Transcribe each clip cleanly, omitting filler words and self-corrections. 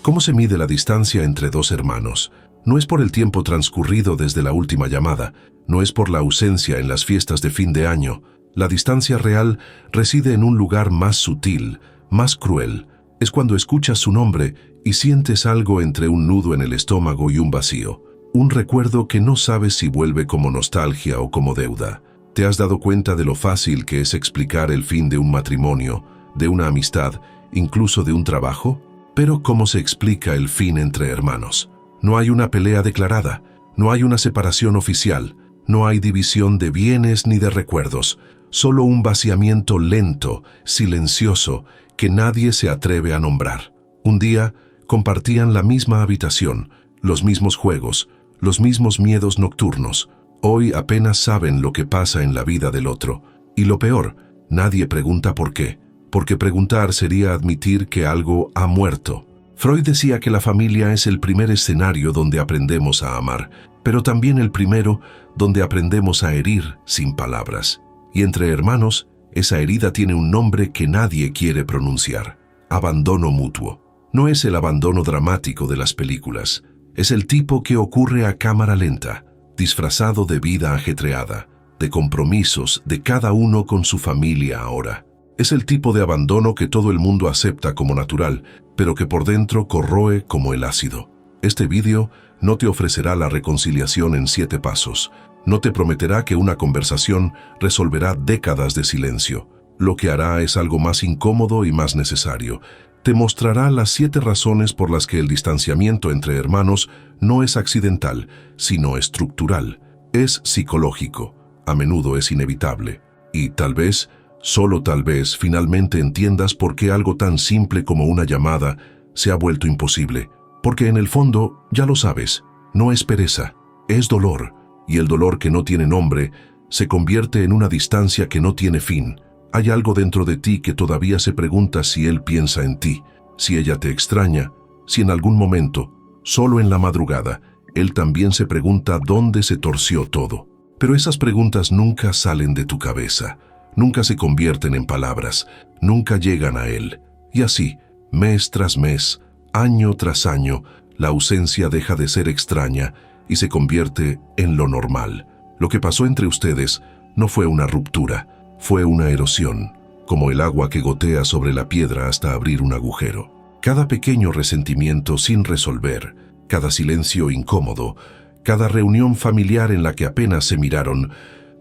¿Cómo se mide la distancia entre dos hermanos? No es por el tiempo transcurrido desde la última llamada, no es por la ausencia en las fiestas de fin de año. La distancia real reside en un lugar más sutil, más cruel. Es cuando escuchas su nombre y sientes algo entre un nudo en el estómago y un vacío. Un recuerdo que no sabes si vuelve como nostalgia o como deuda. ¿Te has dado cuenta de lo fácil que es explicar el fin de un matrimonio, de una amistad, incluso de un trabajo? Pero ¿cómo se explica el fin entre hermanos? No hay una pelea declarada, no hay una separación oficial, no hay división de bienes ni de recuerdos, solo un vaciamiento lento, silencioso, que nadie se atreve a nombrar. Un día compartían la misma habitación, los mismos juegos, los mismos miedos nocturnos. Hoy apenas saben lo que pasa en la vida del otro. Y lo peor, nadie pregunta por qué, porque preguntar sería admitir que algo ha muerto. Freud decía que la familia es el primer escenario donde aprendemos a amar, pero también el primero donde aprendemos a herir sin palabras. Y entre hermanos, esa herida tiene un nombre que nadie quiere pronunciar: abandono mutuo. No es el abandono dramático de las películas, es el tipo que ocurre a cámara lenta, disfrazado de vida ajetreada, de compromisos de cada uno con su familia ahora. Es el tipo de abandono que todo el mundo acepta como natural, pero que por dentro corroe como el ácido. Este vídeo no te ofrecerá la reconciliación en 7 pasos, no te prometerá que una conversación resolverá décadas de silencio. Lo que hará es algo más incómodo y más necesario. Te mostrará las 7 razones por las que el distanciamiento entre hermanos no es accidental, sino estructural. Es psicológico, a menudo es inevitable. Y tal vez, solo tal vez, finalmente entiendas por qué algo tan simple como una llamada se ha vuelto imposible. Porque en el fondo, ya lo sabes, no es pereza, es dolor. Y el dolor que no tiene nombre se convierte en una distancia que no tiene fin. Hay algo dentro de ti que todavía se pregunta si él piensa en ti, si ella te extraña, si en algún momento, solo en la madrugada, él también se pregunta dónde se torció todo. Pero esas preguntas nunca salen de tu cabeza, nunca se convierten en palabras, nunca llegan a él. Y así, mes tras mes, año tras año, la ausencia deja de ser extraña y se convierte en lo normal. Lo que pasó entre ustedes no fue una ruptura, fue una erosión, como el agua que gotea sobre la piedra hasta abrir un agujero. Cada pequeño resentimiento sin resolver, cada silencio incómodo, cada reunión familiar en la que apenas se miraron,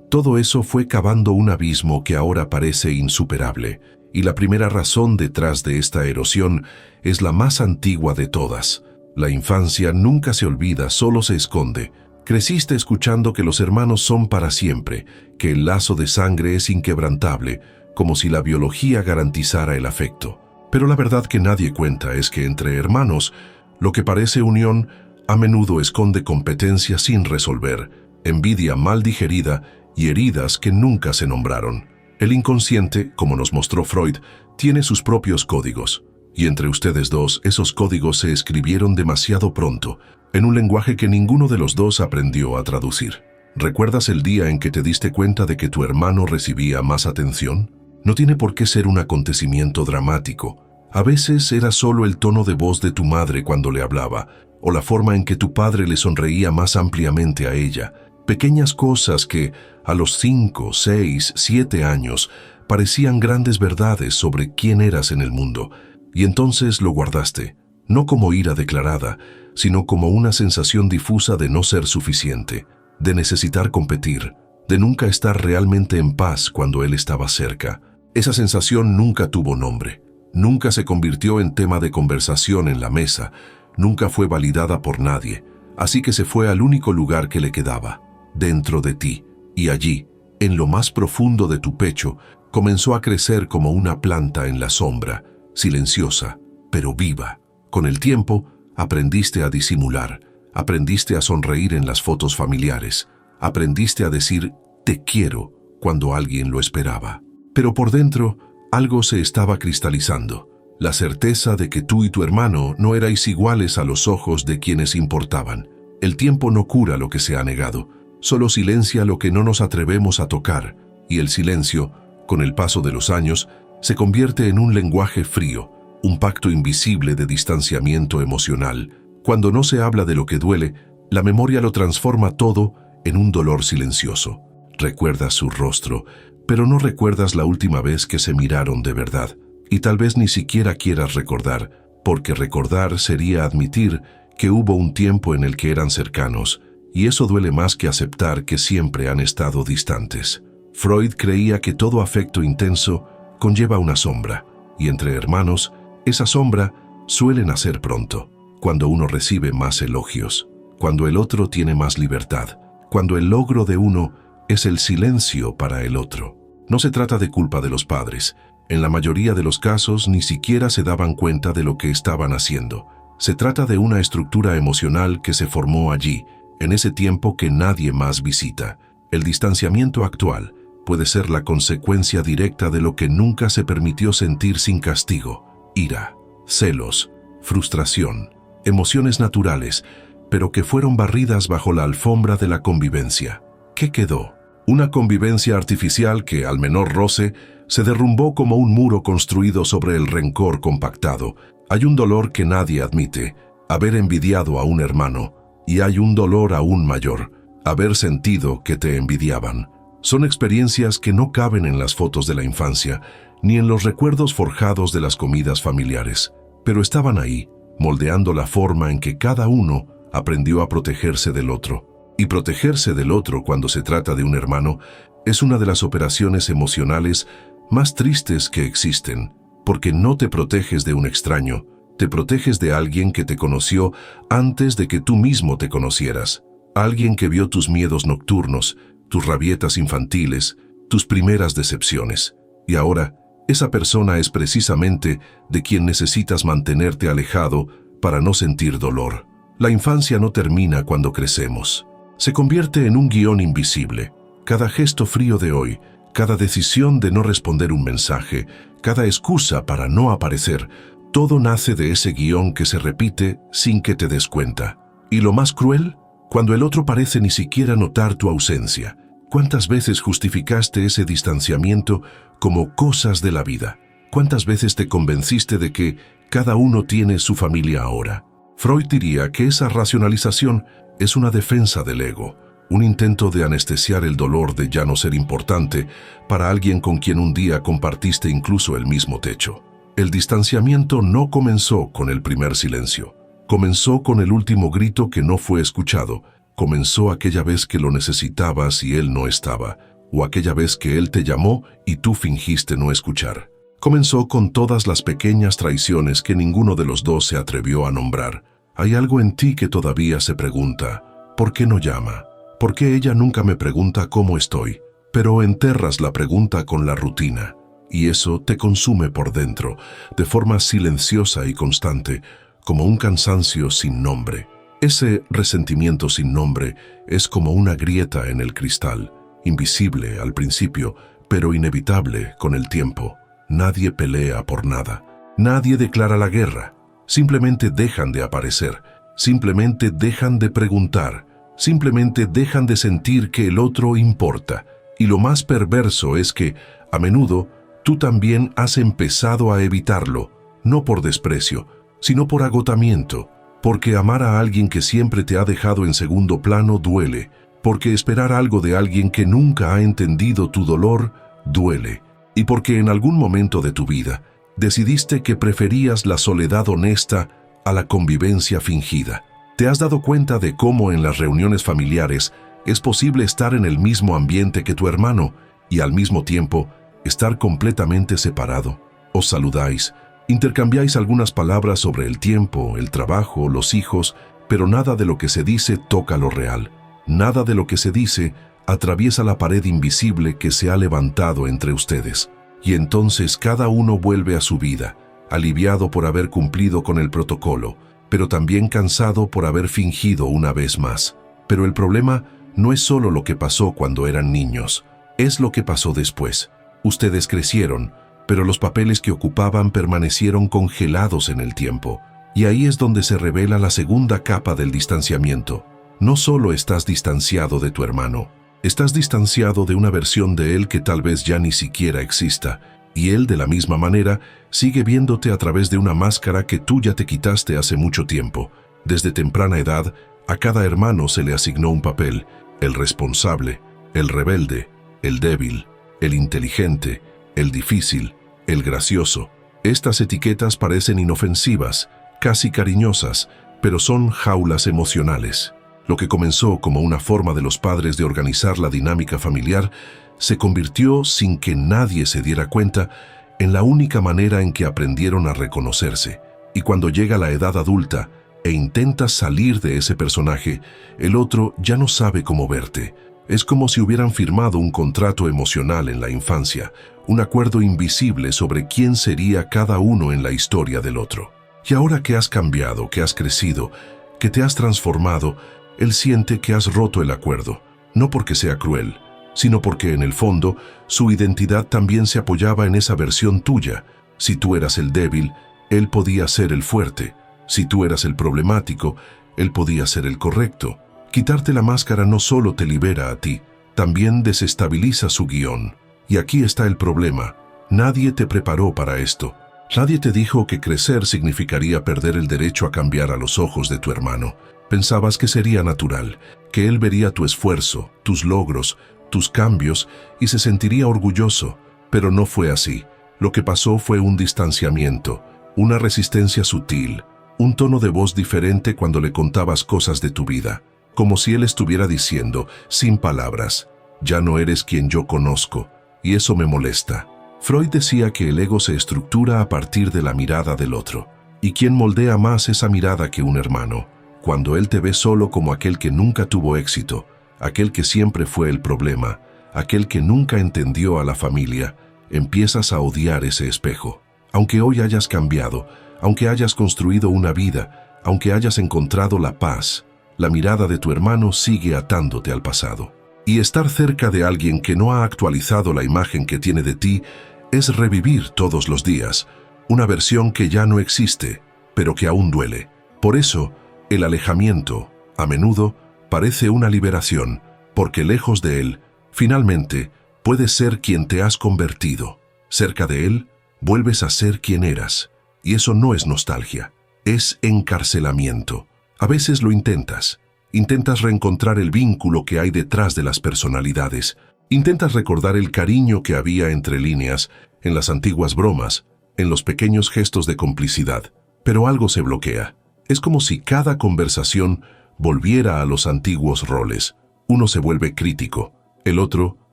todo eso fue cavando un abismo que ahora parece insuperable. Y la primera razón detrás de esta erosión es la más antigua de todas. La infancia nunca se olvida, solo se esconde. Creciste escuchando que los hermanos son para siempre, que el lazo de sangre es inquebrantable, como si la biología garantizara el afecto. Pero la verdad que nadie cuenta es que entre hermanos, lo que parece unión a menudo esconde competencia sin resolver, envidia mal digerida y heridas que nunca se nombraron. El inconsciente, como nos mostró Freud, tiene sus propios códigos. Y entre ustedes dos, esos códigos se escribieron demasiado pronto, en un lenguaje que ninguno de los dos aprendió a traducir. ¿Recuerdas el día en que te diste cuenta de que tu hermano recibía más atención? No tiene por qué ser un acontecimiento dramático. A veces era solo el tono de voz de tu madre cuando le hablaba, o la forma en que tu padre le sonreía más ampliamente a ella. Pequeñas cosas que, a los 5, 6, 7 años, parecían grandes verdades sobre quién eras en el mundo. Y entonces lo guardaste, no como ira declarada, sino como una sensación difusa de no ser suficiente, de necesitar competir, de nunca estar realmente en paz cuando él estaba cerca. Esa sensación nunca tuvo nombre, nunca se convirtió en tema de conversación en la mesa, nunca fue validada por nadie, así que se fue al único lugar que le quedaba, dentro de ti, y allí, en lo más profundo de tu pecho, comenzó a crecer como una planta en la sombra, silenciosa, pero viva. Con el tiempo, aprendiste a disimular, aprendiste a sonreír en las fotos familiares, aprendiste a decir «te quiero» cuando alguien lo esperaba. Pero por dentro, algo se estaba cristalizando, la certeza de que tú y tu hermano no erais iguales a los ojos de quienes importaban. El tiempo no cura lo que se ha negado, solo silencia lo que no nos atrevemos a tocar, y el silencio, con el paso de los años, se convierte en un lenguaje frío, un pacto invisible de distanciamiento emocional. Cuando no se habla de lo que duele, la memoria lo transforma todo en un dolor silencioso. Recuerdas su rostro, pero no recuerdas la última vez que se miraron de verdad. Y tal vez ni siquiera quieras recordar, porque recordar sería admitir que hubo un tiempo en el que eran cercanos, y eso duele más que aceptar que siempre han estado distantes. Freud creía que todo afecto intenso conlleva una sombra, y entre hermanos, esa sombra suele nacer pronto, cuando uno recibe más elogios, cuando el otro tiene más libertad, cuando el logro de uno es el silencio para el otro. No se trata de culpa de los padres. En la mayoría de los casos ni siquiera se daban cuenta de lo que estaban haciendo. Se trata de una estructura emocional que se formó allí, en ese tiempo que nadie más visita. El distanciamiento actual puede ser la consecuencia directa de lo que nunca se permitió sentir sin castigo: ira, celos, frustración, emociones naturales, pero que fueron barridas bajo la alfombra de la convivencia. ¿Qué quedó? Una convivencia artificial que, al menor roce, se derrumbó como un muro construido sobre el rencor compactado. Hay un dolor que nadie admite: haber envidiado a un hermano, y hay un dolor aún mayor: haber sentido que te envidiaban. Son experiencias que no caben en las fotos de la infancia, ni en los recuerdos forjados de las comidas familiares, pero estaban ahí, moldeando la forma en que cada uno aprendió a protegerse del otro. Y protegerse del otro cuando se trata de un hermano es una de las operaciones emocionales más tristes que existen, porque no te proteges de un extraño, te proteges de alguien que te conoció antes de que tú mismo te conocieras, alguien que vio tus miedos nocturnos, tus rabietas infantiles, tus primeras decepciones. Y ahora, esa persona es precisamente de quien necesitas mantenerte alejado para no sentir dolor. La infancia no termina cuando crecemos. Se convierte en un guión invisible. Cada gesto frío de hoy, cada decisión de no responder un mensaje, cada excusa para no aparecer, todo nace de ese guión que se repite sin que te des cuenta. Y lo más cruel, cuando el otro parece ni siquiera notar tu ausencia. ¿Cuántas veces justificaste ese distanciamiento como cosas de la vida? ¿Cuántas veces te convenciste de que cada uno tiene su familia ahora? Freud diría que esa racionalización es una defensa del ego, un intento de anestesiar el dolor de ya no ser importante para alguien con quien un día compartiste incluso el mismo techo. El distanciamiento no comenzó con el primer silencio, comenzó con el último grito que no fue escuchado, comenzó aquella vez que lo necesitabas y él no estaba, o aquella vez que él te llamó y tú fingiste no escuchar. Comenzó con todas las pequeñas traiciones que ninguno de los dos se atrevió a nombrar. Hay algo en ti que todavía se pregunta: ¿por qué no llama? ¿Por qué ella nunca me pregunta cómo estoy? Pero enterras la pregunta con la rutina, y eso te consume por dentro, de forma silenciosa y constante, como un cansancio sin nombre. Ese resentimiento sin nombre es como una grieta en el cristal, invisible al principio, pero inevitable con el tiempo. Nadie pelea por nada, nadie declara la guerra. Simplemente dejan de aparecer, simplemente dejan de preguntar, simplemente dejan de sentir que el otro importa. Y lo más perverso es que, a menudo, tú también has empezado a evitarlo, no por desprecio, sino por agotamiento, porque amar a alguien que siempre te ha dejado en segundo plano duele, porque esperar algo de alguien que nunca ha entendido tu dolor duele, y porque en algún momento de tu vida decidiste que preferías la soledad honesta a la convivencia fingida. ¿Te has dado cuenta de cómo en las reuniones familiares es posible estar en el mismo ambiente que tu hermano y al mismo tiempo estar completamente separado? Os saludáis, intercambiáis algunas palabras sobre el tiempo, el trabajo, los hijos, pero nada de lo que se dice toca lo real. Nada de lo que se dice atraviesa la pared invisible que se ha levantado entre ustedes. Y entonces cada uno vuelve a su vida, aliviado por haber cumplido con el protocolo, pero también cansado por haber fingido una vez más. Pero el problema no es solo lo que pasó cuando eran niños, es lo que pasó después. Ustedes crecieron, pero los papeles que ocupaban permanecieron congelados en el tiempo. Y ahí es donde se revela la segunda capa del distanciamiento. No solo estás distanciado de tu hermano, estás distanciado de una versión de él que tal vez ya ni siquiera exista. Y él, de la misma manera, sigue viéndote a través de una máscara que tú ya te quitaste hace mucho tiempo. Desde temprana edad, a cada hermano se le asignó un papel: el responsable, el rebelde, el débil, el inteligente, el difícil, el gracioso. Estas etiquetas parecen inofensivas, casi cariñosas, pero son jaulas emocionales. Lo que comenzó como una forma de los padres de organizar la dinámica familiar se convirtió, sin que nadie se diera cuenta, en la única manera en que aprendieron a reconocerse. Y cuando llega la edad adulta e intentas salir de ese personaje, el otro ya no sabe cómo verte. Es como si hubieran firmado un contrato emocional en la infancia, un acuerdo invisible sobre quién sería cada uno en la historia del otro. Y ahora que has cambiado, que has crecido, que te has transformado, él siente que has roto el acuerdo, no porque sea cruel, sino porque en el fondo su identidad también se apoyaba en esa versión tuya. Si tú eras el débil, él podía ser el fuerte. Si tú eras el problemático, él podía ser el correcto. Quitarte la máscara no solo te libera a ti, también desestabiliza su guión. Y aquí está el problema: nadie te preparó para esto. Nadie te dijo que crecer significaría perder el derecho a cambiar a los ojos de tu hermano. Pensabas que sería natural, que él vería tu esfuerzo, tus logros, tus cambios y se sentiría orgulloso, pero no fue así. Lo que pasó fue un distanciamiento, una resistencia sutil, un tono de voz diferente cuando le contabas cosas de tu vida, como si él estuviera diciendo, sin palabras: ya no eres quien yo conozco, y eso me molesta. Freud decía que el ego se estructura a partir de la mirada del otro, y quién moldea más esa mirada que un hermano. Cuando él te ve solo como aquel que nunca tuvo éxito, aquel que siempre fue el problema, aquel que nunca entendió a la familia, empiezas a odiar ese espejo. Aunque hoy hayas cambiado, aunque hayas construido una vida, aunque hayas encontrado la paz, la mirada de tu hermano sigue atándote al pasado. Y estar cerca de alguien que no ha actualizado la imagen que tiene de ti es revivir todos los días una versión que ya no existe, pero que aún duele. Por eso, el alejamiento, a menudo, parece una liberación, porque lejos de él, finalmente, puedes ser quien te has convertido. Cerca de él, vuelves a ser quien eras. Y eso no es nostalgia, es encarcelamiento. A veces lo intentas. Intentas reencontrar el vínculo que hay detrás de las personalidades. Intentas recordar el cariño que había entre líneas, en las antiguas bromas, en los pequeños gestos de complicidad. Pero algo se bloquea. Es como si cada conversación volviera a los antiguos roles. Uno se vuelve crítico, el otro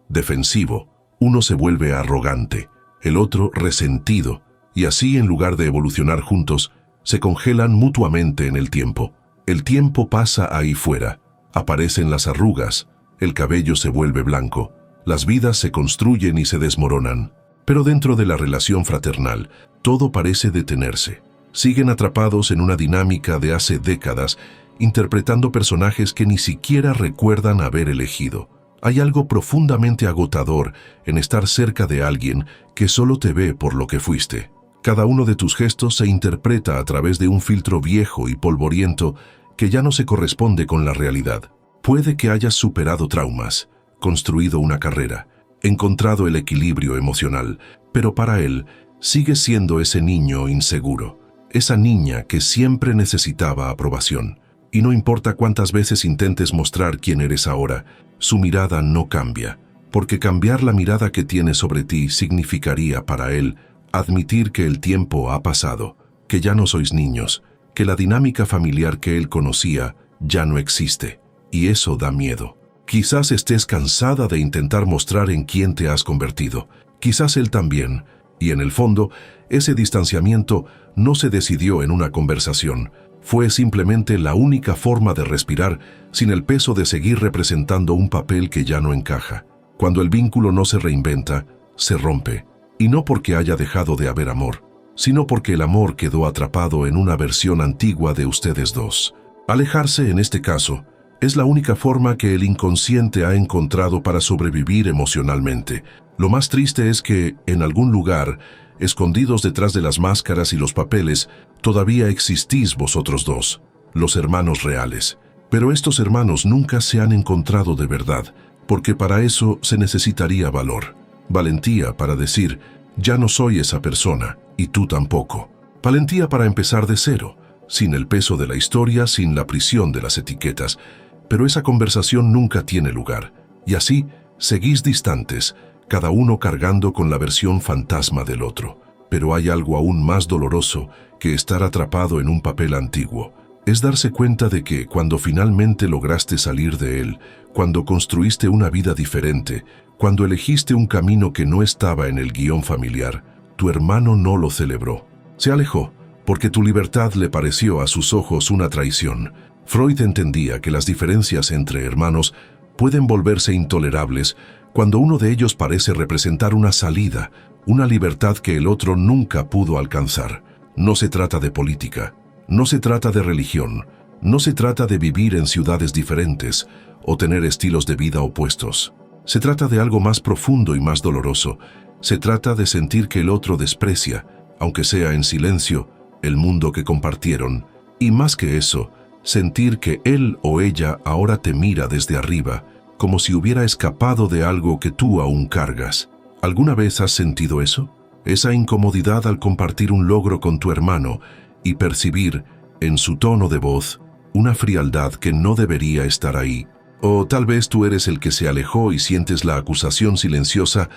defensivo. Uno se vuelve arrogante, el otro resentido. Y así, en lugar de evolucionar juntos, se congelan mutuamente en el tiempo. El tiempo pasa ahí fuera. Aparecen las arrugas, el cabello se vuelve blanco, las vidas se construyen y se desmoronan. Pero dentro de la relación fraternal, todo parece detenerse. Siguen atrapados en una dinámica de hace décadas, interpretando personajes que ni siquiera recuerdan haber elegido. Hay algo profundamente agotador en estar cerca de alguien que solo te ve por lo que fuiste. Cada uno de tus gestos se interpreta a través de un filtro viejo y polvoriento que ya no se corresponde con la realidad. Puede que hayas superado traumas, construido una carrera, encontrado el equilibrio emocional, pero para él sigues siendo ese niño inseguro, esa niña que siempre necesitaba aprobación. Y no importa cuántas veces intentes mostrar quién eres ahora, su mirada no cambia, porque cambiar la mirada que tiene sobre ti significaría para él admitir que el tiempo ha pasado, que ya no sois niños, que la dinámica familiar que él conocía ya no existe, y eso da miedo. Quizás estés cansada de intentar mostrar en quién te has convertido, quizás él también, y en el fondo, ese distanciamiento no se decidió en una conversación, fue simplemente la única forma de respirar sin el peso de seguir representando un papel que ya no encaja. Cuando el vínculo no se reinventa, se rompe. Y no porque haya dejado de haber amor, sino porque el amor quedó atrapado en una versión antigua de ustedes dos. Alejarse, en este caso, es la única forma que el inconsciente ha encontrado para sobrevivir emocionalmente. Lo más triste es que, en algún lugar, escondidos detrás de las máscaras y los papeles, todavía existís vosotros dos, los hermanos reales. Pero estos hermanos nunca se han encontrado de verdad, porque para eso se necesitaría valor. Valentía para decir: ya no soy esa persona, y tú tampoco. Valentía para empezar de cero, sin el peso de la historia, sin la prisión de las etiquetas. Pero esa conversación nunca tiene lugar, y así seguís distantes, cada uno cargando con la versión fantasma del otro. Pero hay algo aún más doloroso que estar atrapado en un papel antiguo. Es darse cuenta de que cuando finalmente lograste salir de él, cuando construiste una vida diferente, cuando elegiste un camino que no estaba en el guión familiar, tu hermano no lo celebró. Se alejó, porque tu libertad le pareció a sus ojos una traición. Freud entendía que las diferencias entre hermanos pueden volverse intolerables cuando uno de ellos parece representar una salida, una libertad que el otro nunca pudo alcanzar. No se trata de política, no se trata de religión, no se trata de vivir en ciudades diferentes o tener estilos de vida opuestos. Se trata de algo más profundo y más doloroso. Se trata de sentir que el otro desprecia, aunque sea en silencio, el mundo que compartieron. Y más que eso, sentir que él o ella ahora te mira desde arriba, como si hubiera escapado de algo que tú aún cargas. ¿Alguna vez has sentido eso? Esa incomodidad al compartir un logro con tu hermano y percibir, en su tono de voz, una frialdad que no debería estar ahí. O tal vez tú eres el que se alejó y sientes la acusación silenciosa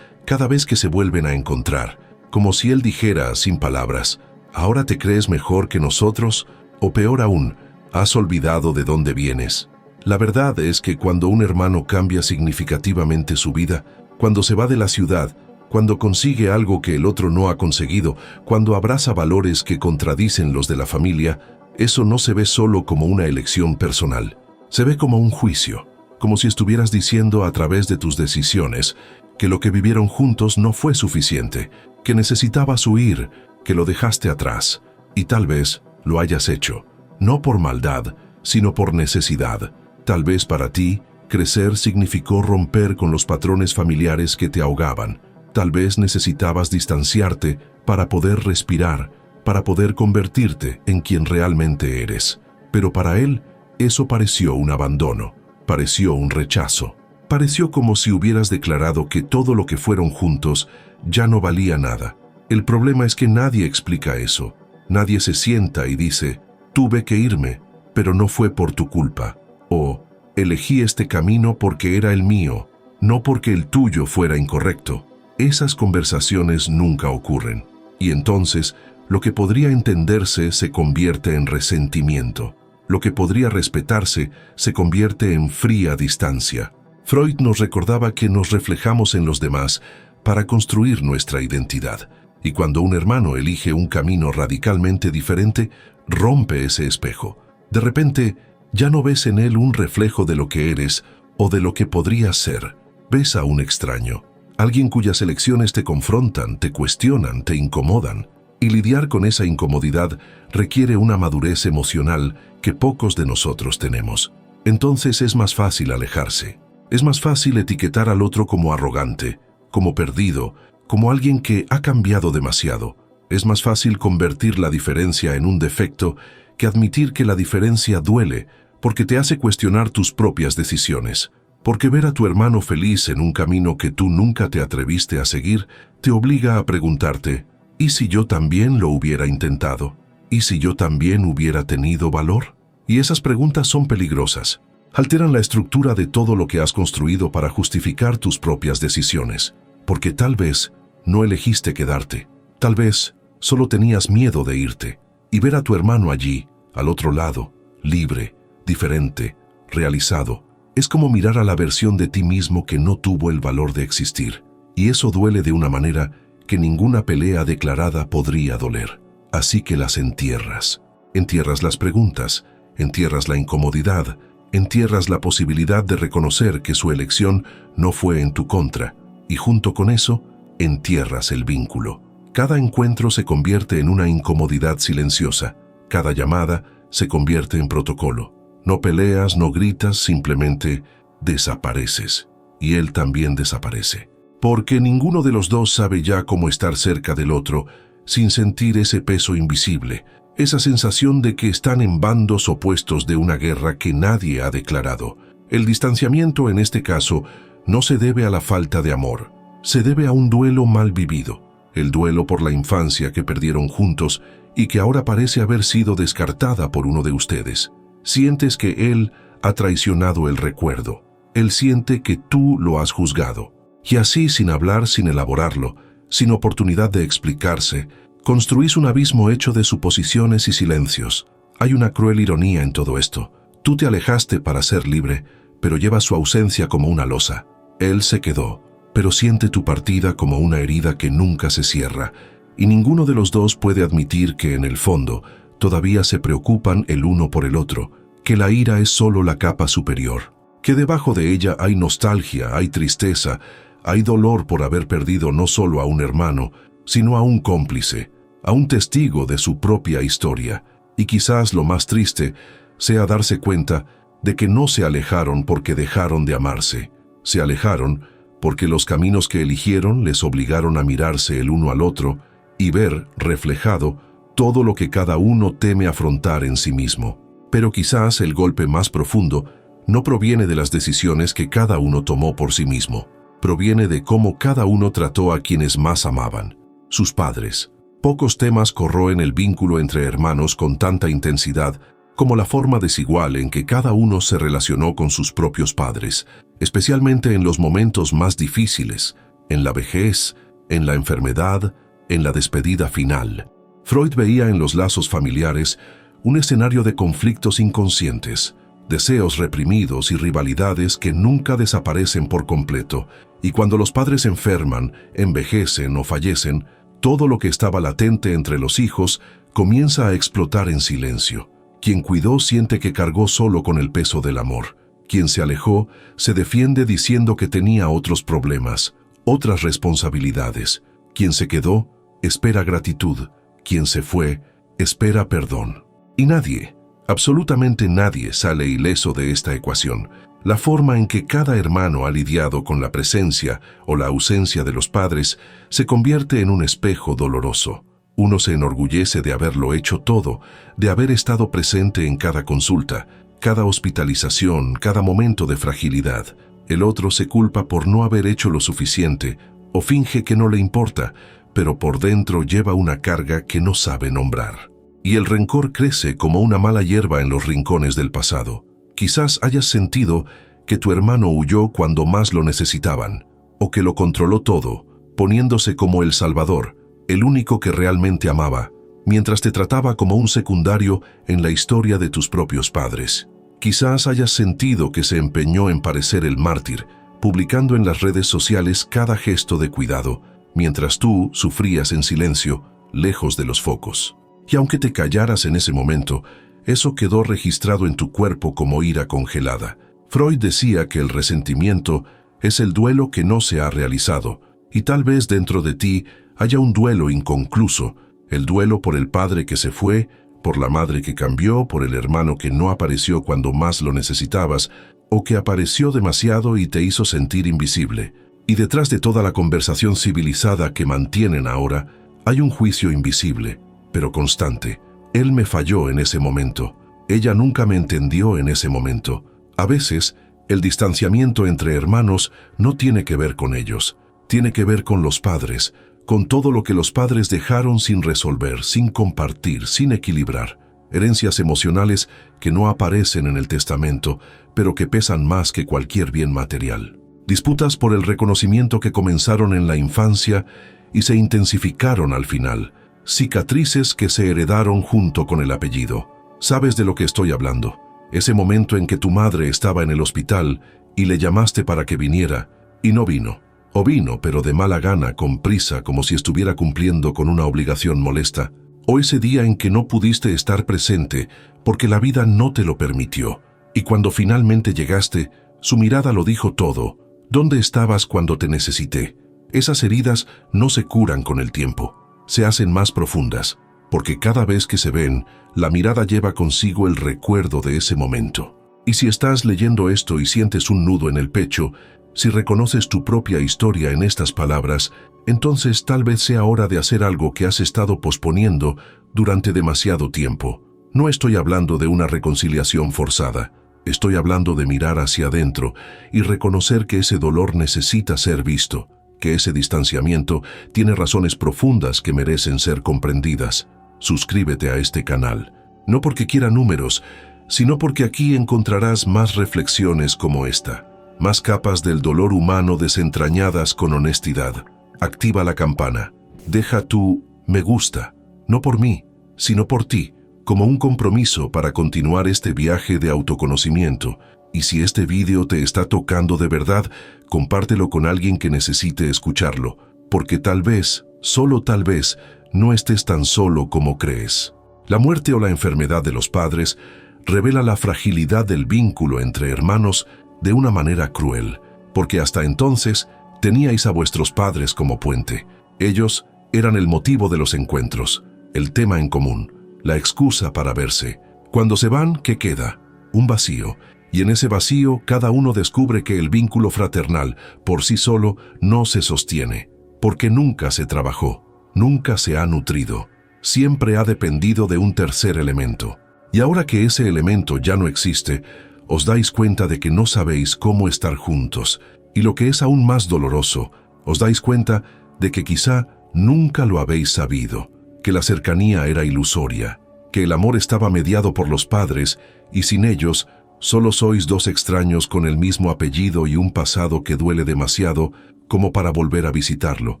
cada vez que se vuelven a encontrar, como si él dijera, sin palabras, ¿ahora te crees mejor que nosotros? O peor aún, ¿has olvidado de dónde vienes? La verdad es que cuando un hermano cambia significativamente su vida, cuando se va de la ciudad, cuando consigue algo que el otro no ha conseguido, cuando abraza valores que contradicen los de la familia, eso no se ve solo como una elección personal. Se ve como un juicio, como si estuvieras diciendo a través de tus decisiones que lo que vivieron juntos no fue suficiente, que necesitabas huir, que lo dejaste atrás, y tal vez lo hayas hecho, no por maldad, sino por necesidad. Tal vez para ti, crecer significó romper con los patrones familiares que te ahogaban. Tal vez necesitabas distanciarte para poder respirar, para poder convertirte en quien realmente eres. Pero para él, eso pareció un abandono, pareció un rechazo. Pareció como si hubieras declarado que todo lo que fueron juntos ya no valía nada. El problema es que nadie explica eso. Nadie se sienta y dice, tuve que irme, pero no fue por tu culpa. O, elegí este camino porque era el mío, no porque el tuyo fuera incorrecto. Esas conversaciones nunca ocurren. Y entonces, lo que podría entenderse se convierte en resentimiento. Lo que podría respetarse se convierte en fría distancia. Freud nos recordaba que nos reflejamos en los demás para construir nuestra identidad. Y cuando un hermano elige un camino radicalmente diferente, rompe ese espejo. De repente, ya no ves en él un reflejo de lo que eres o de lo que podrías ser. Ves a un extraño, alguien cuyas elecciones te confrontan, te cuestionan, te incomodan. Y lidiar con esa incomodidad requiere una madurez emocional que pocos de nosotros tenemos. Entonces es más fácil alejarse. Es más fácil etiquetar al otro como arrogante, como perdido, como alguien que ha cambiado demasiado. Es más fácil convertir la diferencia en un defecto que admitir que la diferencia duele porque te hace cuestionar tus propias decisiones. Porque ver a tu hermano feliz en un camino que tú nunca te atreviste a seguir te obliga a preguntarte, ¿y si yo también lo hubiera intentado? ¿Y si yo también hubiera tenido valor? Y esas preguntas son peligrosas. Alteran la estructura de todo lo que has construido para justificar tus propias decisiones. Porque tal vez no elegiste quedarte. Tal vez solo tenías miedo de irte. Y ver a tu hermano allí, al otro lado, libre, diferente, realizado, es como mirar a la versión de ti mismo que no tuvo el valor de existir. Y eso duele de una manera que ninguna pelea declarada podría doler. Así que las entierras. Entierras las preguntas, entierras la incomodidad, entierras la posibilidad de reconocer que su elección no fue en tu contra, y junto con eso, entierras el vínculo. Cada encuentro se convierte en una incomodidad silenciosa. Cada llamada se convierte en protocolo. No peleas, no gritas, simplemente desapareces. Y él también desaparece. Porque ninguno de los dos sabe ya cómo estar cerca del otro sin sentir ese peso invisible, esa sensación de que están en bandos opuestos de una guerra que nadie ha declarado. El distanciamiento en este caso no se debe a la falta de amor, se debe a un duelo mal vivido. el duelo por la infancia que perdieron juntos y que ahora parece haber sido descartada por uno de ustedes. Sientes que él ha traicionado el recuerdo. Él siente que tú lo has juzgado. Y así, sin hablar, sin elaborarlo, sin oportunidad de explicarse, construís un abismo hecho de suposiciones y silencios. Hay una cruel ironía en todo esto. Tú te alejaste para ser libre, pero llevas su ausencia como una losa. Él se quedó, pero siente tu partida como una herida que nunca se cierra, y ninguno de los dos puede admitir que en el fondo todavía se preocupan el uno por el otro, que la ira es solo la capa superior, que debajo de ella hay nostalgia, hay tristeza, hay dolor por haber perdido no solo a un hermano, sino a un cómplice, a un testigo de su propia historia, y quizás lo más triste sea darse cuenta de que no se alejaron porque dejaron de amarse, se alejaron porque los caminos que eligieron les obligaron a mirarse el uno al otro y ver reflejado todo lo que cada uno teme afrontar en sí mismo. Pero quizás el golpe más profundo no proviene de las decisiones que cada uno tomó por sí mismo, proviene de cómo cada uno trató a quienes más amaban, sus padres. Pocos temas corroen el vínculo entre hermanos con tanta intensidad como la forma desigual en que cada uno se relacionó con sus propios padres, especialmente en los momentos más difíciles, en la vejez, en la enfermedad, en la despedida final. Freud veía en los lazos familiares un escenario de conflictos inconscientes, deseos reprimidos y rivalidades que nunca desaparecen por completo, y cuando los padres enferman, envejecen o fallecen, todo lo que estaba latente entre los hijos comienza a explotar en silencio. Quien cuidó siente que cargó solo con el peso del amor. Quien se alejó se defiende diciendo que tenía otros problemas, otras responsabilidades. Quien se quedó espera gratitud. Quien se fue espera perdón. Y nadie, absolutamente nadie, sale ileso de esta ecuación. La forma en que cada hermano ha lidiado con la presencia o la ausencia de los padres se convierte en un espejo doloroso. Uno se enorgullece de haberlo hecho todo, de haber estado presente en cada consulta, cada hospitalización, cada momento de fragilidad. El otro se culpa por no haber hecho lo suficiente o finge que no le importa, pero por dentro lleva una carga que no sabe nombrar. Y el rencor crece como una mala hierba en los rincones del pasado. Quizás hayas sentido que tu hermano huyó cuando más lo necesitaban, o que lo controló todo, poniéndose como el salvador, el único que realmente amaba, mientras te trataba como un secundario en la historia de tus propios padres. Quizás hayas sentido que se empeñó en parecer el mártir, publicando en las redes sociales cada gesto de cuidado, mientras tú sufrías en silencio, lejos de los focos. Y aunque te callaras en ese momento, eso quedó registrado en tu cuerpo como ira congelada. Freud decía que el resentimiento es el duelo que no se ha realizado, y tal vez dentro de ti haya un duelo inconcluso, el duelo por el padre que se fue, por la madre que cambió, por el hermano que no apareció cuando más lo necesitabas, o que apareció demasiado y te hizo sentir invisible. Y detrás de toda la conversación civilizada que mantienen ahora, hay un juicio invisible, pero constante. Él me falló en ese momento. Ella nunca me entendió en ese momento. A veces, el distanciamiento entre hermanos no tiene que ver con ellos. Tiene que ver con los padres, con todo lo que los padres dejaron sin resolver, sin compartir, sin equilibrar. Herencias emocionales que no aparecen en el testamento, pero que pesan más que cualquier bien material. Disputas por el reconocimiento que comenzaron en la infancia y se intensificaron al final. Cicatrices que se heredaron junto con el apellido. Sabes de lo que estoy hablando. Ese momento en que tu madre estaba en el hospital y le llamaste para que viniera, y no vino. O vino, pero de mala gana, con prisa, como si estuviera cumpliendo con una obligación molesta. O ese día en que no pudiste estar presente porque la vida no te lo permitió. Y cuando finalmente llegaste, su mirada lo dijo todo. ¿Dónde estabas cuando te necesité? Esas heridas no se curan con el tiempo. Se hacen más profundas, porque cada vez que se ven, la mirada lleva consigo el recuerdo de ese momento. Y si estás leyendo esto y sientes un nudo en el pecho, si reconoces tu propia historia en estas palabras, entonces tal vez sea hora de hacer algo que has estado posponiendo durante demasiado tiempo. No estoy hablando de una reconciliación forzada. Estoy hablando de mirar hacia adentro y reconocer que ese dolor necesita ser visto, que ese distanciamiento tiene razones profundas que merecen ser comprendidas. Suscríbete a este canal, no porque quiera números, sino porque aquí encontrarás más reflexiones como esta, más capas del dolor humano desentrañadas con honestidad. Activa la campana, deja tu me gusta, no por mí, sino por ti, como un compromiso para continuar este viaje de autoconocimiento. Y si este vídeo te está tocando de verdad, compártelo con alguien que necesite escucharlo, porque tal vez, solo tal vez, no estés tan solo como crees. La muerte o la enfermedad de los padres revela la fragilidad del vínculo entre hermanos de una manera cruel, porque hasta entonces teníais a vuestros padres como puente. Ellos eran el motivo de los encuentros, el tema en común, la excusa para verse. Cuando se van, ¿qué queda? Un vacío. Y en ese vacío cada uno descubre que el vínculo fraternal por sí solo no se sostiene, porque nunca se trabajó, nunca se ha nutrido, siempre ha dependido de un tercer elemento. Y ahora que ese elemento ya no existe, os dais cuenta de que no sabéis cómo estar juntos, y lo que es aún más doloroso, os dais cuenta de que quizá nunca lo habéis sabido, que la cercanía era ilusoria, que el amor estaba mediado por los padres, y sin ellos, solo sois dos extraños con el mismo apellido y un pasado que duele demasiado como para volver a visitarlo.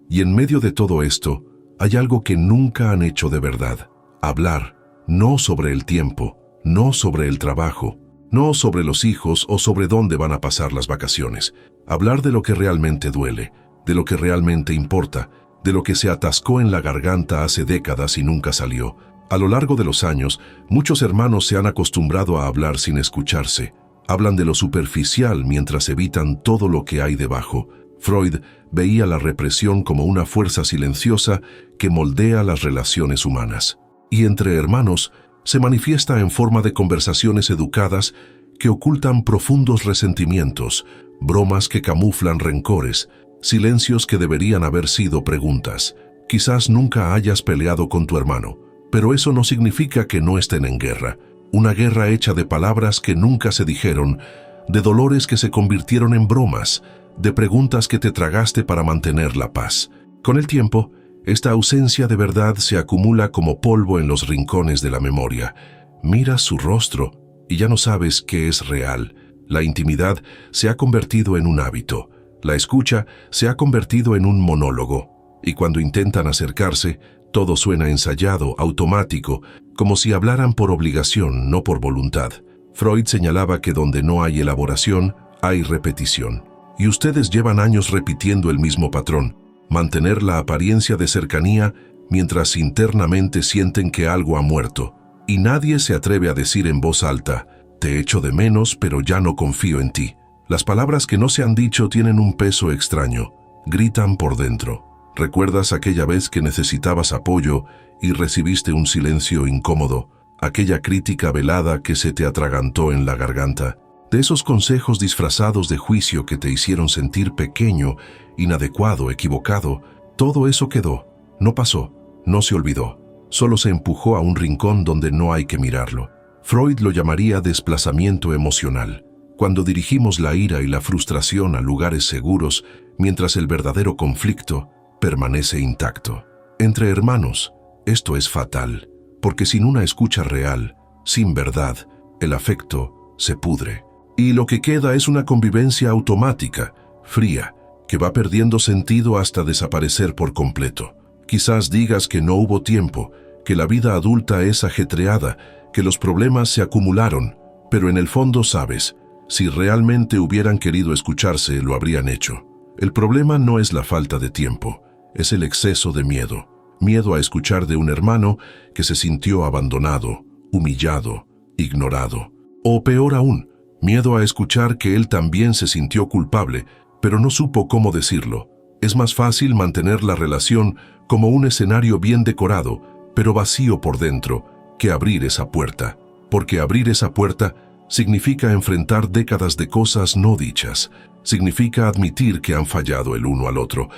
Y en medio de todo esto, hay algo que nunca han hecho de verdad. Hablar, no sobre el tiempo, no sobre el trabajo, no sobre los hijos o sobre dónde van a pasar las vacaciones. Hablar de lo que realmente duele, de lo que realmente importa, de lo que se atascó en la garganta hace décadas y nunca salió. A lo largo de los años, muchos hermanos se han acostumbrado a hablar sin escucharse. Hablan de lo superficial mientras evitan todo lo que hay debajo. Freud veía la represión como una fuerza silenciosa que moldea las relaciones humanas. Y entre hermanos se manifiesta en forma de conversaciones educadas que ocultan profundos resentimientos, bromas que camuflan rencores, silencios que deberían haber sido preguntas. Quizás nunca hayas peleado con tu hermano, pero eso no significa que no estén en guerra. Una guerra hecha de palabras que nunca se dijeron, de dolores que se convirtieron en bromas, de preguntas que te tragaste para mantener la paz. Con el tiempo, esta ausencia de verdad se acumula como polvo en los rincones de la memoria. Miras su rostro y ya no sabes qué es real. La intimidad se ha convertido en un hábito. La escucha se ha convertido en un monólogo. Y cuando intentan acercarse, todo suena ensayado, automático, como si hablaran por obligación, no por voluntad. Freud señalaba que donde no hay elaboración, hay repetición. Y ustedes llevan años repitiendo el mismo patrón, mantener la apariencia de cercanía mientras internamente sienten que algo ha muerto. Y nadie se atreve a decir en voz alta, te echo de menos, pero ya no confío en ti. Las palabras que no se han dicho tienen un peso extraño, gritan por dentro. ¿Recuerdas aquella vez que necesitabas apoyo y recibiste un silencio incómodo? Aquella crítica velada que se te atragantó en la garganta. De esos consejos disfrazados de juicio que te hicieron sentir pequeño, inadecuado, equivocado. Todo eso quedó, no pasó, no se olvidó. Solo se empujó a un rincón donde no hay que mirarlo. Freud lo llamaría desplazamiento emocional. Cuando dirigimos la ira y la frustración a lugares seguros, mientras el verdadero conflicto permanece intacto. Entre hermanos, esto es fatal, porque sin una escucha real, sin verdad, el afecto se pudre. Y lo que queda es una convivencia automática, fría, que va perdiendo sentido hasta desaparecer por completo. Quizás digas que no hubo tiempo, que la vida adulta es ajetreada, que los problemas se acumularon, pero en el fondo sabes, si realmente hubieran querido escucharse, lo habrían hecho. El problema no es la falta de tiempo, es el exceso de miedo. Miedo a escuchar de un hermano que se sintió abandonado, humillado, ignorado. O peor aún, miedo a escuchar que él también se sintió culpable, pero no supo cómo decirlo. Es más fácil mantener la relación como un escenario bien decorado, pero vacío por dentro, que abrir esa puerta. Porque abrir esa puerta significa enfrentar décadas de cosas no dichas. Significa admitir que han fallado el uno al otro,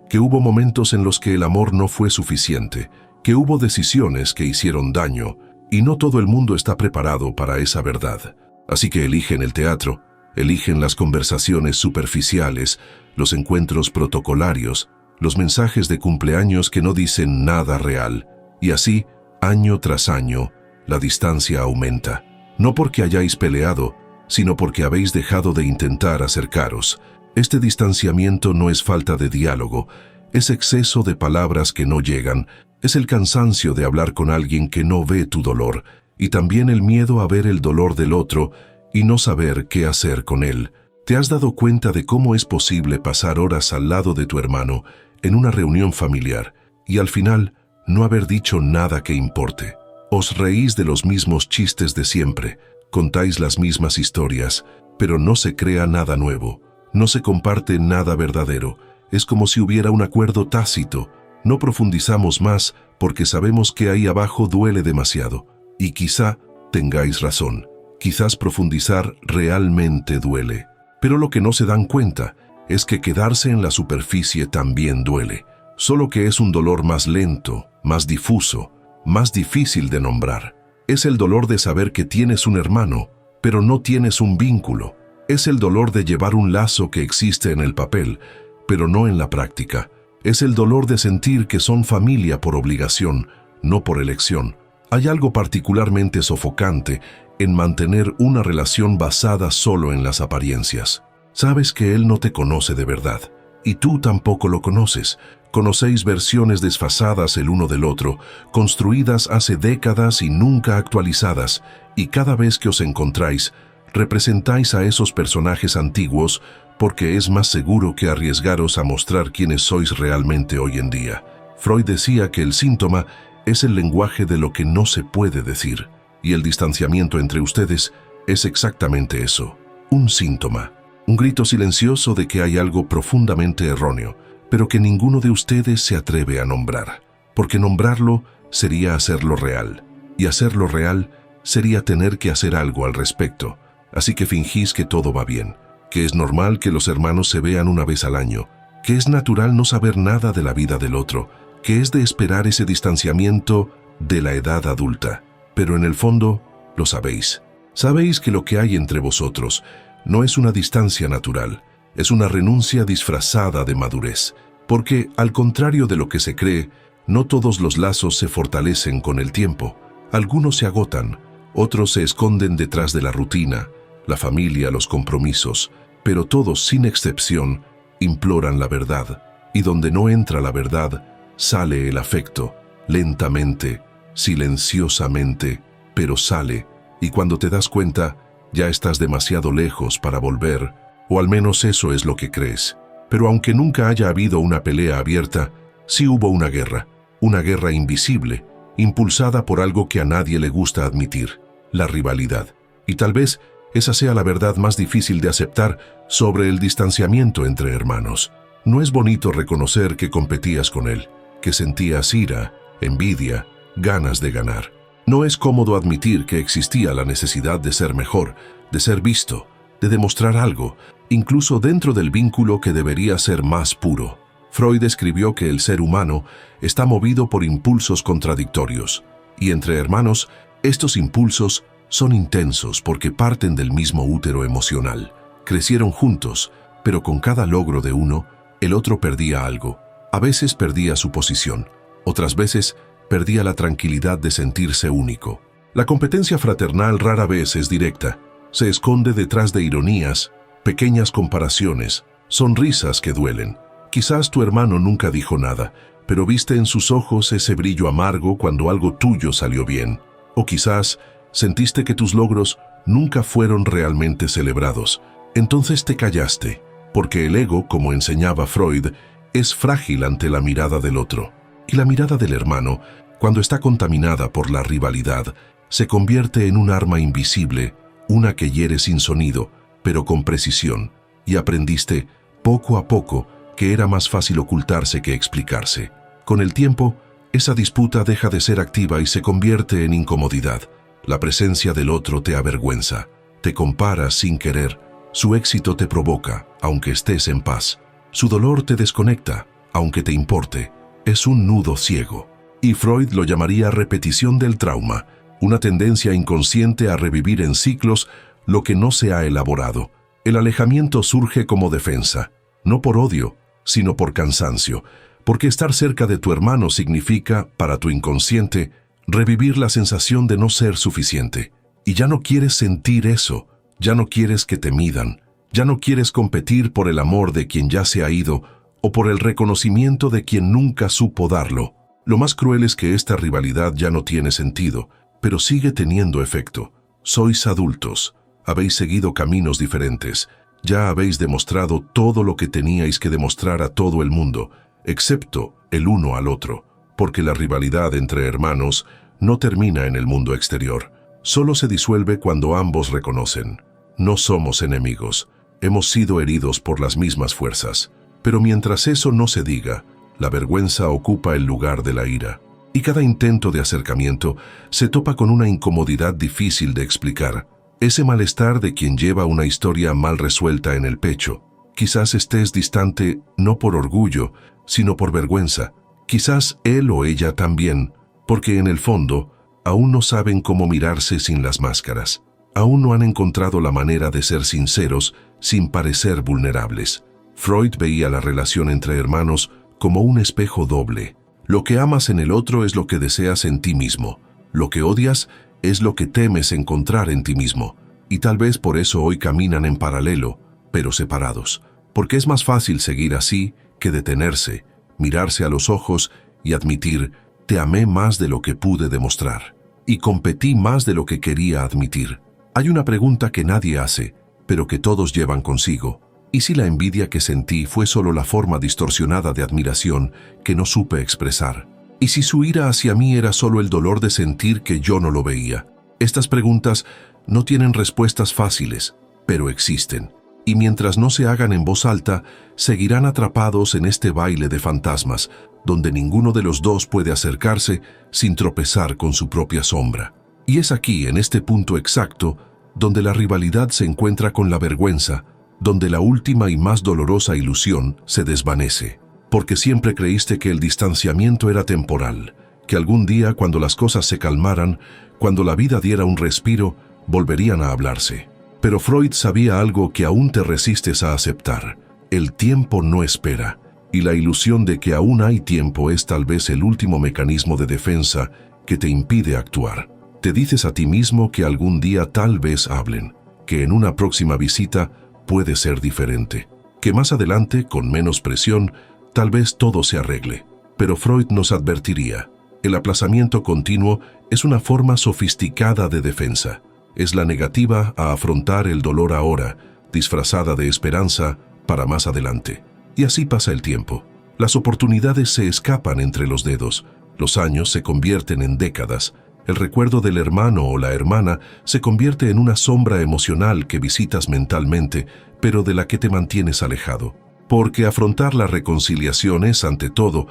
que hubo momentos en los que el amor no fue suficiente, que hubo decisiones que hicieron daño, y no todo el mundo está preparado para esa verdad. Así que eligen el teatro, Eligen las conversaciones superficiales, los encuentros protocolarios, los mensajes de cumpleaños que no dicen nada real. Y así, año tras año, la distancia aumenta. No porque hayáis peleado, sino porque habéis dejado de intentar acercaros. Este distanciamiento no es falta de diálogo, es exceso de palabras que no llegan, es el cansancio de hablar con alguien que no ve tu dolor, y también el miedo a ver el dolor del otro y no saber qué hacer con él. ¿Te has dado cuenta de cómo es posible pasar horas al lado de tu hermano en una reunión familiar y al final no haber dicho nada que importe? Os reís de los mismos chistes de siempre, contáis las mismas historias, pero no se crea nada nuevo, no se comparte nada verdadero. Es como si hubiera un acuerdo tácito. No profundizamos más porque sabemos que ahí abajo duele demasiado. Y quizá tengáis razón. Quizás profundizar realmente duele. Pero lo que no se dan cuenta es que quedarse en la superficie también duele. Solo que es un dolor más lento, más difuso, más difícil de nombrar. Es el dolor de saber que tienes un hermano, pero no tienes un vínculo. Es el dolor de llevar un lazo que existe en el papel, pero no en la práctica. Es el dolor de sentir que son familia por obligación, no por elección. Hay algo particularmente sofocante en mantener una relación basada solo en las apariencias. Sabes que él no te conoce de verdad, y tú tampoco lo conoces. Conocéis versiones desfasadas el uno del otro, construidas hace décadas y nunca actualizadas, y cada vez que os encontráis, representáis a esos personajes antiguos porque es más seguro que arriesgaros a mostrar quiénes sois realmente hoy en día. Freud decía que el síntoma es el lenguaje de lo que no se puede decir, y el distanciamiento entre ustedes es exactamente eso, un síntoma, un grito silencioso de que hay algo profundamente erróneo, pero que ninguno de ustedes se atreve a nombrar, porque nombrarlo sería hacerlo real, y hacerlo real sería tener que hacer algo al respecto. Así que fingís que todo va bien, que es normal que los hermanos se vean una vez al año, que es natural no saber nada de la vida del otro, que es de esperar ese distanciamiento de la edad adulta. Pero en el fondo, lo sabéis. Sabéis que lo que hay entre vosotros no es una distancia natural, es una renuncia disfrazada de madurez. Porque, al contrario de lo que se cree, no todos los lazos se fortalecen con el tiempo. Algunos se agotan, otros se esconden detrás de la rutina, la familia, los compromisos, pero todos, sin excepción, imploran la verdad. Y donde no entra la verdad, sale el afecto, lentamente, silenciosamente, pero sale, y cuando te das cuenta, ya estás demasiado lejos para volver, o al menos eso es lo que crees. Pero aunque nunca haya habido una pelea abierta, sí hubo una guerra invisible, impulsada por algo que a nadie le gusta admitir, la rivalidad. Y tal vez esa sea la verdad más difícil de aceptar sobre el distanciamiento entre hermanos. No es bonito reconocer que competías con él, que sentías ira, envidia, ganas de ganar. No es cómodo admitir que existía la necesidad de ser mejor, de ser visto, de demostrar algo, incluso dentro del vínculo que debería ser más puro. Freud escribió que el ser humano está movido por impulsos contradictorios, y entre hermanos, estos impulsos son intensos porque parten del mismo útero emocional. Crecieron juntos, pero con cada logro de uno, el otro perdía algo. A veces perdía su posición, otras veces perdía la tranquilidad de sentirse único. La competencia fraternal rara vez es directa. Se esconde detrás de ironías, pequeñas comparaciones, sonrisas que duelen. Quizás tu hermano nunca dijo nada, pero viste en sus ojos ese brillo amargo cuando algo tuyo salió bien. O quizás sentiste que tus logros nunca fueron realmente celebrados. Entonces te callaste, porque el ego, como enseñaba Freud, es frágil ante la mirada del otro. Y la mirada del hermano, cuando está contaminada por la rivalidad, se convierte en un arma invisible, una que hiere sin sonido, pero con precisión. Y aprendiste, poco a poco, que era más fácil ocultarse que explicarse. Con el tiempo, esa disputa deja de ser activa y se convierte en incomodidad. La presencia del otro te avergüenza, te comparas sin querer, su éxito te provoca, aunque estés en paz. Su dolor te desconecta, aunque te importe. Es un nudo ciego. Y Freud lo llamaría repetición del trauma, una tendencia inconsciente a revivir en ciclos lo que no se ha elaborado. El alejamiento surge como defensa, no por odio, sino por cansancio, porque estar cerca de tu hermano significa, para tu inconsciente, revivir la sensación de no ser suficiente. Y ya no quieres sentir eso, ya no quieres que te midan, ya no quieres competir por el amor de quien ya se ha ido o por el reconocimiento de quien nunca supo darlo. Lo más cruel es que esta rivalidad ya no tiene sentido, pero sigue teniendo efecto. Sois adultos, habéis seguido caminos diferentes, ya habéis demostrado todo lo que teníais que demostrar a todo el mundo, excepto el uno al otro, porque la rivalidad entre hermanos no termina en el mundo exterior. Solo se disuelve cuando ambos reconocen: no somos enemigos, hemos sido heridos por las mismas fuerzas. Pero mientras eso no se diga, la vergüenza ocupa el lugar de la ira. Y cada intento de acercamiento se topa con una incomodidad difícil de explicar. Ese malestar de quien lleva una historia mal resuelta en el pecho. Quizás estés distante no por orgullo, sino por vergüenza. Quizás él o ella también, porque en el fondo aún no saben cómo mirarse sin las máscaras. Aún no han encontrado la manera de ser sinceros sin parecer vulnerables. Freud veía la relación entre hermanos como un espejo doble. Lo que amas en el otro es lo que deseas en ti mismo. Lo que odias es lo que temes encontrar en ti mismo. Y tal vez por eso hoy caminan en paralelo, pero separados. Porque es más fácil seguir así que detenerse, mirarse a los ojos y admitir: te amé más de lo que pude demostrar. Y competí más de lo que quería admitir. Hay una pregunta que nadie hace, pero que todos llevan consigo. ¿Y si la envidia que sentí fue solo la forma distorsionada de admiración que no supe expresar? ¿Y si su ira hacia mí era solo el dolor de sentir que yo no lo veía? Estas preguntas no tienen respuestas fáciles, pero existen. Y mientras no se hagan en voz alta, seguirán atrapados en este baile de fantasmas, donde ninguno de los dos puede acercarse sin tropezar con su propia sombra. Y es aquí, en este punto exacto, donde la rivalidad se encuentra con la vergüenza, donde la última y más dolorosa ilusión se desvanece. Porque siempre creíste que el distanciamiento era temporal, que algún día, cuando las cosas se calmaran, cuando la vida diera un respiro, volverían a hablarse. Pero Freud sabía algo que aún te resistes a aceptar: el tiempo no espera, y la ilusión de que aún hay tiempo es tal vez el último mecanismo de defensa que te impide actuar. Te dices a ti mismo que algún día tal vez hablen, que en una próxima visita puede ser diferente, que más adelante, con menos presión, tal vez todo se arregle. Pero Freud nos advertiría: el aplazamiento continuo es una forma sofisticada de defensa. Es la negativa a afrontar el dolor ahora, disfrazada de esperanza para más adelante. Y así pasa el tiempo. Las oportunidades se escapan entre los dedos, los años se convierten en décadas, el recuerdo del hermano o la hermana se convierte en una sombra emocional que visitas mentalmente, pero de la que te mantienes alejado. Porque afrontar la reconciliación es, ante todo,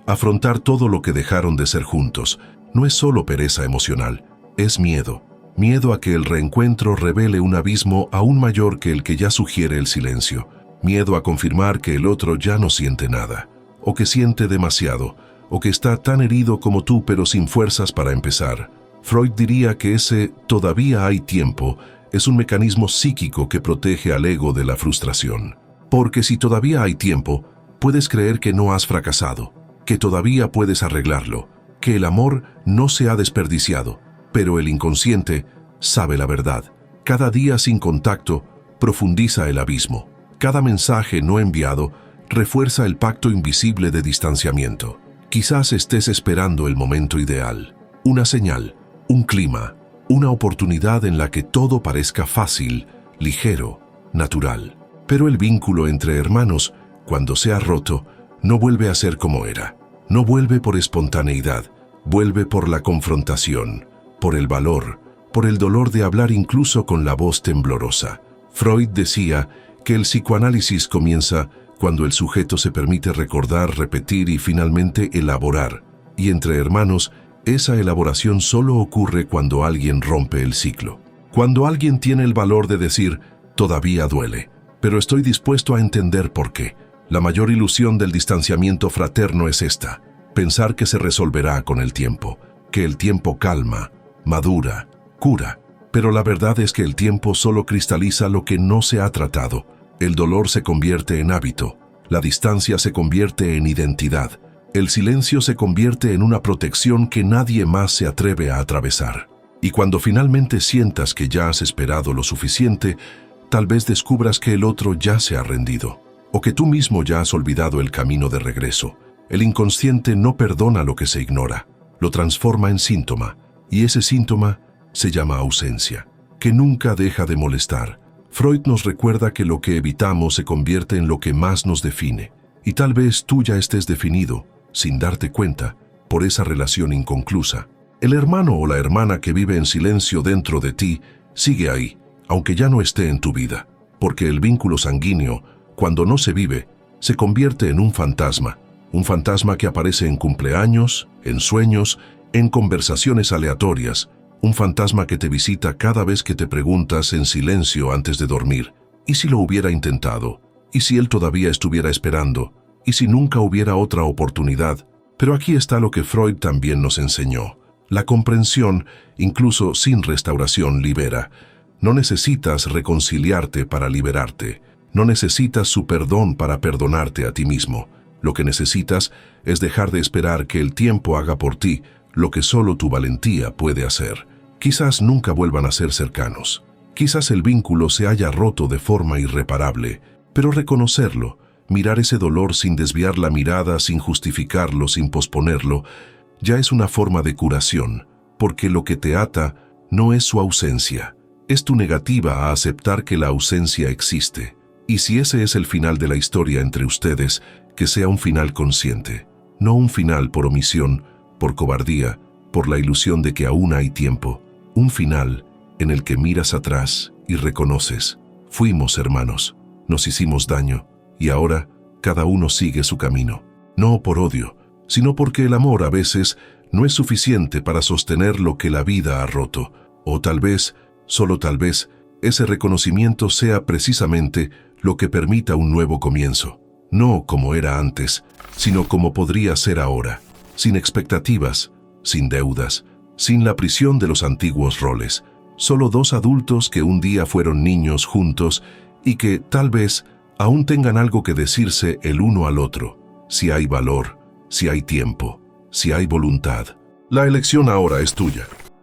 afrontar todo lo que dejaron de ser juntos. No es solo pereza emocional, es miedo. Miedo a que el reencuentro revele un abismo aún mayor que el que ya sugiere el silencio. Miedo a confirmar que el otro ya no siente nada, o que siente demasiado, o que está tan herido como tú pero sin fuerzas para empezar. Freud diría que ese "todavía hay tiempo" es un mecanismo psíquico que protege al ego de la frustración. Porque si todavía hay tiempo, puedes creer que no has fracasado, que todavía puedes arreglarlo, que el amor no se ha desperdiciado. Pero el inconsciente sabe la verdad. Cada día sin contacto profundiza el abismo. Cada mensaje no enviado refuerza el pacto invisible de distanciamiento. Quizás estés esperando el momento ideal, una señal, un clima, una oportunidad en la que todo parezca fácil, ligero, natural. Pero el vínculo entre hermanos, cuando se ha roto, no vuelve a ser como era. No vuelve por espontaneidad, vuelve por la confrontación, por el valor, por el dolor de hablar incluso con la voz temblorosa. Freud decía que el psicoanálisis comienza cuando el sujeto se permite recordar, repetir y finalmente elaborar. Y entre hermanos, esa elaboración solo ocurre cuando alguien rompe el ciclo. Cuando alguien tiene el valor de decir: todavía duele, pero estoy dispuesto a entender por qué. La mayor ilusión del distanciamiento fraterno es esta: pensar que se resolverá con el tiempo, que el tiempo calma, madura, cura. Pero la verdad es que el tiempo solo cristaliza lo que no se ha tratado. El dolor se convierte en hábito, la distancia se convierte en identidad, el silencio se convierte en una protección que nadie más se atreve a atravesar. Y cuando finalmente sientas que ya has esperado lo suficiente, tal vez descubras que el otro ya se ha rendido, o que tú mismo ya has olvidado el camino de regreso. El inconsciente no perdona lo que se ignora, lo transforma en síntoma, y ese síntoma se llama ausencia, que nunca deja de molestar. Freud nos recuerda que lo que evitamos se convierte en lo que más nos define, y tal vez tú ya estés definido, sin darte cuenta, por esa relación inconclusa. El hermano o la hermana que vive en silencio dentro de ti sigue ahí, aunque ya no esté en tu vida, porque el vínculo sanguíneo, cuando no se vive, se convierte en un fantasma que aparece en cumpleaños, en sueños, en conversaciones aleatorias, un fantasma que te visita cada vez que te preguntas en silencio antes de dormir, ¿y si lo hubiera intentado? ¿Y si él todavía estuviera esperando? ¿Y si nunca hubiera otra oportunidad? Pero aquí está lo que Freud también nos enseñó. La comprensión, incluso sin restauración, libera. No necesitas reconciliarte para liberarte. No necesitas su perdón para perdonarte a ti mismo. Lo que necesitas es dejar de esperar que el tiempo haga por ti lo que solo tu valentía puede hacer. Quizás nunca vuelvan a ser cercanos. Quizás el vínculo se haya roto de forma irreparable, pero reconocerlo, mirar ese dolor sin desviar la mirada, sin justificarlo, sin posponerlo, ya es una forma de curación, porque lo que te ata no es su ausencia, es tu negativa a aceptar que la ausencia existe. Y si ese es el final de la historia entre ustedes, que sea un final consciente, no un final por omisión, por cobardía, por la ilusión de que aún hay tiempo, un final en el que miras atrás y reconoces, fuimos hermanos, nos hicimos daño, y ahora cada uno sigue su camino, no por odio, sino porque el amor a veces no es suficiente para sostener lo que la vida ha roto, o tal vez, solo tal vez, ese reconocimiento sea precisamente lo que permita un nuevo comienzo, no como era antes, sino como podría ser ahora, sin expectativas, sin deudas, sin la prisión de los antiguos roles, solo dos adultos que un día fueron niños juntos y que, tal vez, aún tengan algo que decirse el uno al otro, si hay valor, si hay tiempo, si hay voluntad. La elección ahora es tuya.